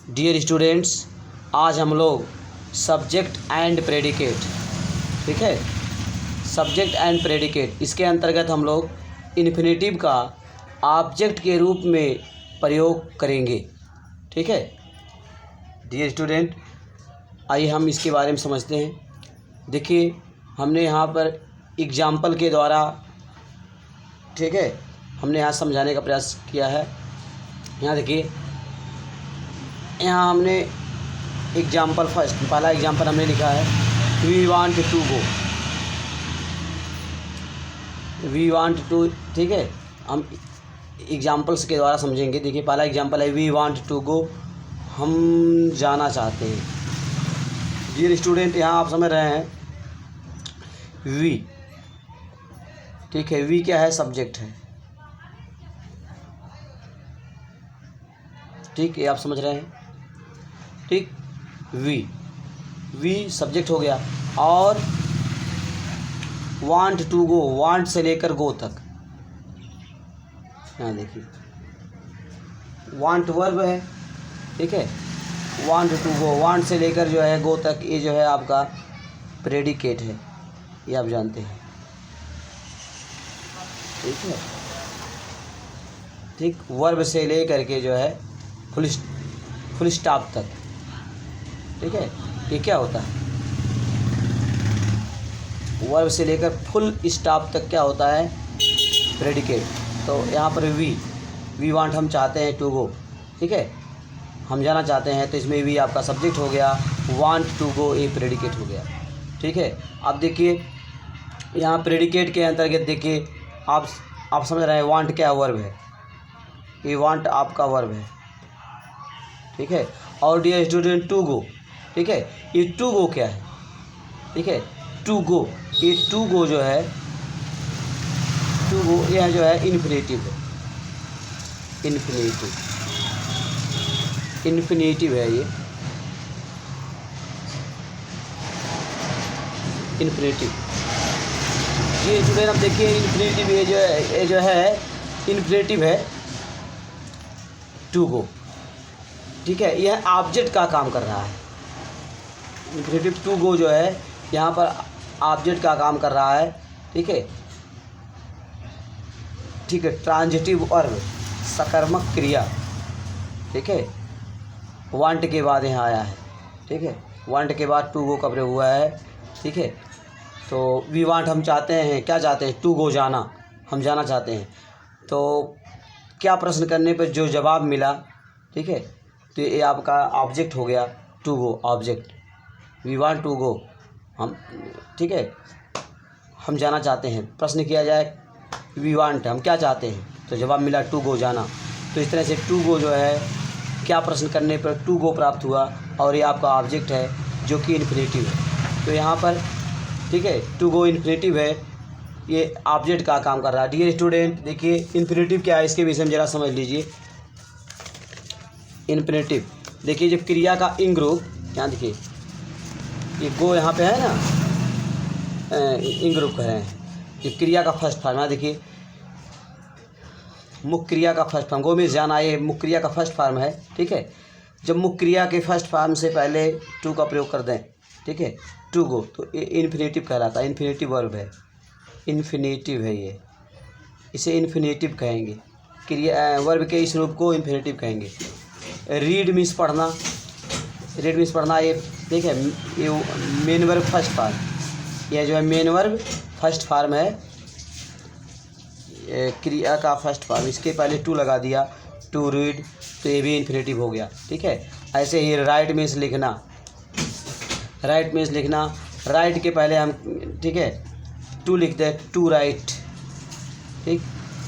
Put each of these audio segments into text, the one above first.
Dear students, आज हम लोग सब्जेक्ट एंड प्रेडिकेट, ठीक है, सब्जेक्ट एंड प्रेडिकेट, इसके अंतर्गत हम लोग इन्फिनेटिव का ऑब्जेक्ट के रूप में प्रयोग करेंगे। ठीक है डियर स्टूडेंट, आइए हम इसके बारे में समझते हैं। देखिए, हमने यहाँ पर एग्जाम्पल के द्वारा, ठीक है, हमने यहाँ समझाने का प्रयास किया है। यहाँ देखिए, यहाँ हमने एग्जाम्पल फर्स्ट, पहला एग्जाम्पल हमने लिखा है we want to go, we want to, ठीक है, हम एग्जाम्पल्स के द्वारा समझेंगे। देखिए, पहला एग्जाम्पल है वी वांट टू गो, हम जाना चाहते हैं। डियर स्टूडेंट, यहाँ आप समझ रहे हैं वी, ठीक है, वी क्या है? सब्जेक्ट है। ठीक, ये आप समझ रहे हैं। ठीक, वी सब्जेक्ट हो गया। और want to go, want say लेकर गो तक, यहाँ देखिए वांट वर्ब है, ठीक है, want to go, want say लेकर जो है गो तक, ये जो है आपका प्रेडिकेट है, ये आप जानते हैं। ठीक है, ठीक, वर्ब से लेकर के जो है फुल स्टॉप तक, ठीक है, ये क्या होता है? वर्ब से लेकर फुल स्टॉप तक क्या होता है? प्रेडिकेट। तो यहाँ पर वी वांट, हम चाहते हैं, टू गो, ठीक है, हम जाना चाहते हैं, तो इसमें भी आपका सब्जेक्ट हो गया, वांट टू गो ये प्रेडिकेट हो गया। ठीक है, अब देखिए यहाँ प्रेडिकेट के अंतर्गत देखिए, आप समझ रहे हैं वांट क्या वर्ब है, ये वांट आपका वर्ब है। ठीक है, और डियर स्टूडेंट टू गो, ठीक है, ये टू गो क्या है? ठीक है, टू गो, ये टू गो जो है, टू गो यह जो है इन्फिनेटिव है, इन्फिनेटिव है, ये इन्फिनेटिव। ये स्टूडेंट अब देखिए इन्फिनेटिव, ये जो है इन्फिनेटिव है टू गो, ठीक है, यह ऑब्जेक्ट का काम कर रहा है। इन्फिनेटिव टू गो जो है यहाँ पर ऑब्जेक्ट का काम कर रहा है। ठीक है, ठीक है, ट्रांजिटिव वर्ब, सकर्मक क्रिया, ठीक है, वांट के बाद यहाँ आया है। ठीक है, वांट के बाद टू गो का प्रयोग हुआ है। ठीक है, तो वी वांट, हम चाहते हैं, क्या चाहते हैं? टू गो, जाना, हम जाना चाहते हैं। तो क्या प्रश्न करने पर जो जवाब मिला, ठीक है, तो ये आपका ऑब्जेक्ट हो गया, to go object, we want to go, हम, ठीक है, हम जाना चाहते हैं। प्रश्न किया जाए वी वांट, हम क्या चाहते हैं, तो जवाब मिला टू गो, जाना। तो इस तरह से टू गो जो है, क्या प्रश्न करने पर टू गो प्राप्त हुआ, और ये आपका ऑब्जेक्ट है जो कि इन्फिनेटिव है। तो यहाँ पर, ठीक है, टू गो इन्फिनेटिव है, ये ऑब्जेक्ट का काम कर रहा है। डियर स्टूडेंट, देखिए इन्फिनेटिव क्या है, इसके विषय में ज़रा समझ लीजिए। इन्फिनेटिव, देखिए जब क्रिया का इंग रूप, यहाँ देखिए ये गो यहाँ पे है ना, इंग रूप कह रहे हैं, ये क्रिया का फर्स्ट फॉर्म है। देखिए मुख्य क्रिया का फर्स्ट फॉर्म, गो में जाना, ये मुख्य क्रिया का फर्स्ट फॉर्म है। ठीक है, जब मुख्य क्रिया के फर्स्ट फॉर्म से पहले टू का प्रयोग कर दें, ठीक है, टू गो, तो ये इन्फिनेटिव कहलाता है, इन्फिनेटिव वर्ब है, इन्फिनेटिव है ये, इसे इन्फिनेटिव कहेंगे, क्रिया वर्ब के इस रूप को इन्फिनेटिव कहेंगे। रीड मीन्स पढ़ना, रीड मीन्स पढ़ना, ये ठीक है, ये मेन वर्ब फर्स्ट फॉर्म, यह जो है मेन वर्ब फर्स्ट फॉर्म है, क्रिया का फर्स्ट फॉर्म, इसके पहले टू लगा दिया, टू रीड, तो ये भी इन्फिनेटिव हो गया। ठीक है, ऐसे ही राइट मीन्स लिखना, राइट मीन्स लिखना, राइट के पहले हम, ठीक है, टू लिख दे, टू राइट, ठीक,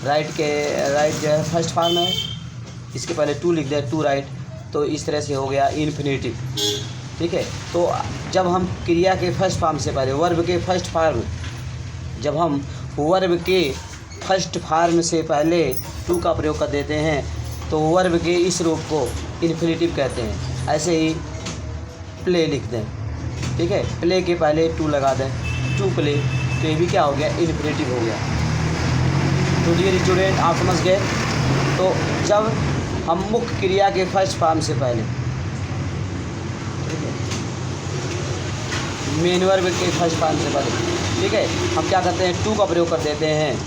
राइट जो है फर्स्ट फॉर्म है, इसके पहले टू लिख दे, टू राइट, तो इस तरह से हो गया इन्फिनेटिव। ठीक है, तो जब हम क्रिया के फर्स्ट फॉर्म से पहले, वर्ब के फर्स्ट फॉर्म, जब हम वर्ब के फर्स्ट फॉर्म से पहले टू का प्रयोग कर देते हैं, तो वर्ब के इस रूप को इन्फिनेटिव कहते हैं। ऐसे ही प्ले लिख दें, ठीक है, प्ले के पहले टू लगा दें, टू प्ले, तो ये भी क्या हो गया? इन्फिनेटिव हो गया। तो डियर स्टूडेंट, आप समझ गए। तो जब हम मुख्य क्रिया के फर्स्ट फॉर्म से पहले, मेन वर्ब के फर्स्ट फॉर्म से पहले, ठीक है, हम क्या करते हैं, टू का प्रयोग कर देते हैं,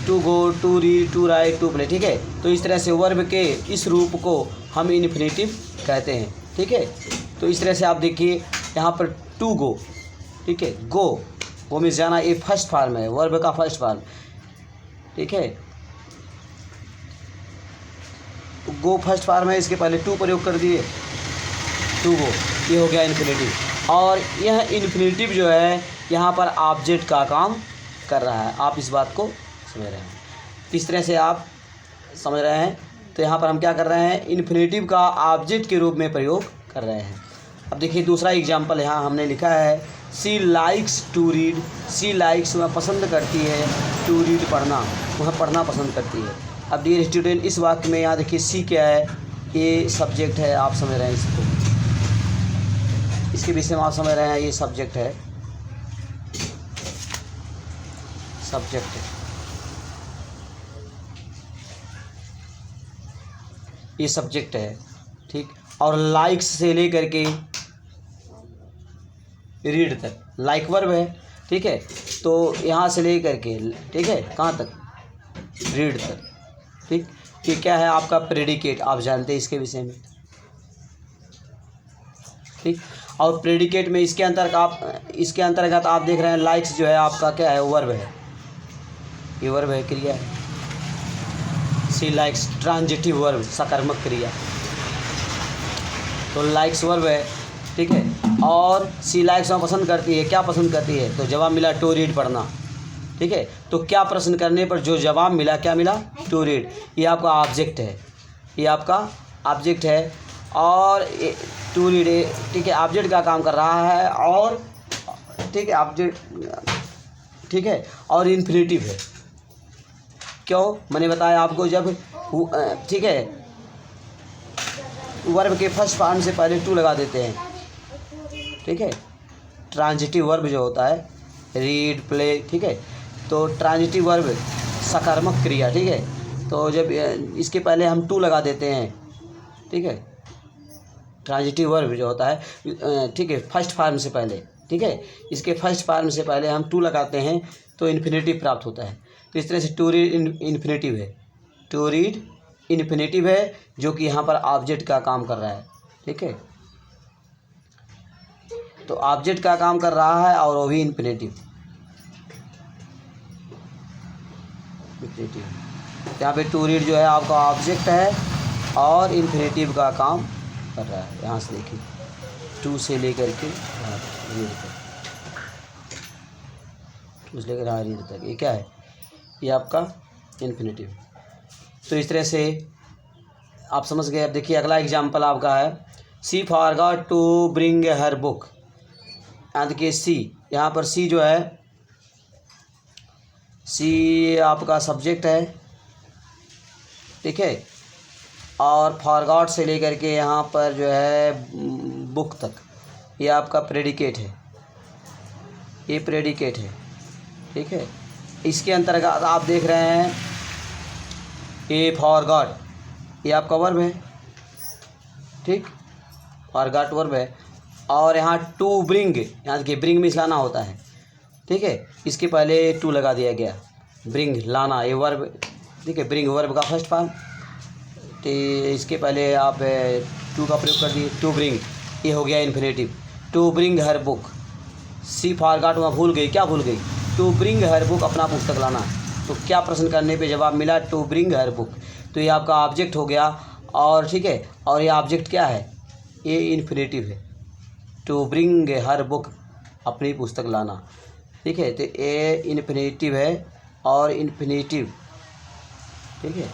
to go, to read, to write, to play, ठीक है। तो इस तरह से वर्ब के इस रूप को हम इन्फिनेटिव कहते हैं, ठीक है। तो इस तरह से आप देखिए यहाँ पर टू गो, ठीक है, गो में जाना, ये फर्स्ट फॉर्म है, वर्ब का फर्स्ट फॉर्म, ठीक है। गो फर्स्ट फॉर्म है, इसके पहले टू प्रयोग कर दिए, टू गो, ये हो गया इन्फिनेटिव। और यह इन्फिनेटिव जो है यहाँ पर ऑब्जेक्ट का काम कर रहा है। आप इस बात को समझ रहे हैं, किस तरह से आप समझ रहे हैं। तो यहाँ पर हम क्या कर रहे हैं, इन्फिनेटिव का ऑब्जेक्ट के रूप में प्रयोग कर रहे हैं। अब देखिए दूसरा एग्जाम्पल यहाँ हमने लिखा है, she likes to read, she likes वह पसंद करती है, टू रीड पढ़ना, वह पढ़ना पसंद करती है। अब डियर स्टूडेंट, इस वाक्य में यहाँ देखिए सी क्या है, ये सब्जेक्ट है, आप समझ रहे हैं इसको, इसके विषय में आप समझ रहे हैं, ये सब्जेक्ट है, सब्जेक्ट है, ये सब्जेक्ट है, ठीक। और लाइक्स से लेकर के रीड तक, लाइक वर्ब है, ठीक है। तो यहाँ से लेकर के, ठीक है, कहाँ तक, रीड तक, ठीक। ये क्या है, आपका प्रेडिकेट, आप जानते हैं इसके विषय में, ठीक। और प्रेडिकेट में इसके अंतर्गत आप देख रहे हैं, लाइक्स जो है आपका क्या है, वर्ब है, ये वर्ब है, क्रिया है। सी लाइक्स ट्रांजिटिव वर्ब, सकर्मक क्रिया, तो लाइक्स वर्ब है, ठीक है। और सी लाइक्स में पसंद करती है, क्या पसंद करती है, तो जवाब मिला टू रीड, पढ़ना, ठीक है। तो क्या प्रश्न करने पर जो जवाब मिला, क्या मिला, टू रीड, ये आपका ऑब्जेक्ट है, ये आपका ऑब्जेक्ट है। और टू रीड, ठीक है, ऑब्जेक्ट का काम कर रहा है, और ठीक है, ऑब्जेक्ट, ठीक है, और इन्फिनेटिव है। क्यों, मैंने बताया आपको, जब ठीक है, वर्ब के फर्स्ट फॉर्म से पहले टू लगा देते हैं, ठीक है। ट्रांजिटिव वर्ब जो होता है, रीड, प्ले, ठीक है, तो ट्रांजिटिव वर्ब सकारात्मक क्रिया, ठीक है। तो जब इसके पहले हम टू लगा देते हैं, ठीक है, ट्रांजिटिव वर्ब जो होता है, ठीक है, फर्स्ट फॉर्म से पहले, ठीक है, इसके फर्स्ट फॉर्म से पहले हम टू लगाते हैं तो इन्फिनेटिव प्राप्त होता है। तो इस तरह से टू रीड इन्फिनेटिव है, टू रीड इन्फिनेटिव है, जो कि यहाँ पर ऑब्जेक्ट का काम कर रहा है, ठीक है। तो ऑब्जेक्ट का काम कर रहा है और वो भी इन्फिनेटिव, यहाँ पे टू रीड जो है आपका ऑब्जेक्ट है और इन्फिनेटिव का काम कर रहा है। यहाँ से देखिए, टू से लेकर के रीड तक, टू से लेकर रीड तक, ये क्या है, ये आपका इन्फिनेटिव। तो इस तरह से आप समझ गए। अब देखिए अगला एग्जाम्पल आपका है, she forgot to bring her book. यहाँ देखिए सी, यहाँ पर सी जो है, सी आपका सब्जेक्ट है, ठीक है। और फॉरगॉट से लेकर के यहाँ पर जो है बुक तक, ये आपका प्रेडिकेट है, ये प्रेडिकेट है, ठीक है। इसके अंतर्गत आप देख रहे हैं, ये फॉरगॉट, ये आपका वर्ब है, ठीक, फॉरगॉट वर्ब है। और यहाँ टू ब्रिंग, यहाँ देखिए ब्रिंग में लाना होता है, ठीक है, इसके पहले टू लगा दिया गया, ब्रिंग लाना, ये वर्ब, ठीक है, ब्रिंग वर्ब का फर्स्ट फॉर्म, तो इसके पहले आप टू का प्रयोग कर दिए, टू ब्रिंग, ये हो गया infinitive, to bring her book. She forgot, वहाँ भूल गई, क्या भूल गई, टू ब्रिंग हर बुक, अपना पुस्तक लाना। तो क्या प्रश्न करने पे जवाब मिला, टू ब्रिंग हर बुक। तो ये आपका ऑब्जेक्ट हो गया, और ठीक है, और ये ऑब्जेक्ट क्या है, ये इन्फिनेटिव है, टू ब्रिंग हर बुक, अपनी पुस्तक लाना, ठीक है। तो ये इन्फिनेटिव है और इन्फिनेटिव, ठीक है,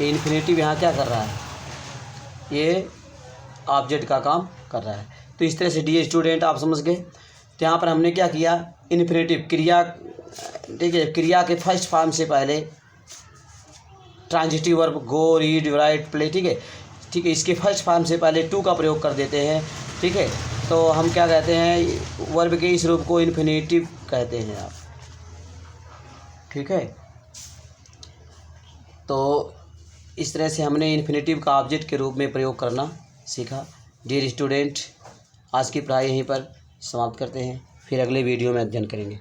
ये इन्फिनेटिव यहाँ क्या कर रहा है, ये ऑब्जेक्ट का काम कर रहा है। तो इस तरह से डी स्टूडेंट आप समझ गए। तो यहाँ पर हमने क्या किया, इन्फिनेटिव क्रिया, ठीक है, क्रिया के फर्स्ट फॉर्म से पहले ट्रांजिटिव वर्ब गो, रीड, राइट, प्ले, ठीक है, ठीक है, इसके फर्स्ट फॉर्म से पहले टू का प्रयोग कर देते हैं, ठीक है। तो हम क्या कहते हैं, वर्ब के इस रूप को इन्फिनेटिव कहते हैं आप, ठीक है। तो इस तरह से हमने इन्फिनेटिव का ऑब्जेक्ट के रूप में प्रयोग करना सीखा। डियर स्टूडेंट, आज की पढ़ाई यहीं पर समाप्त करते हैं, फिर अगले वीडियो में अध्ययन करेंगे।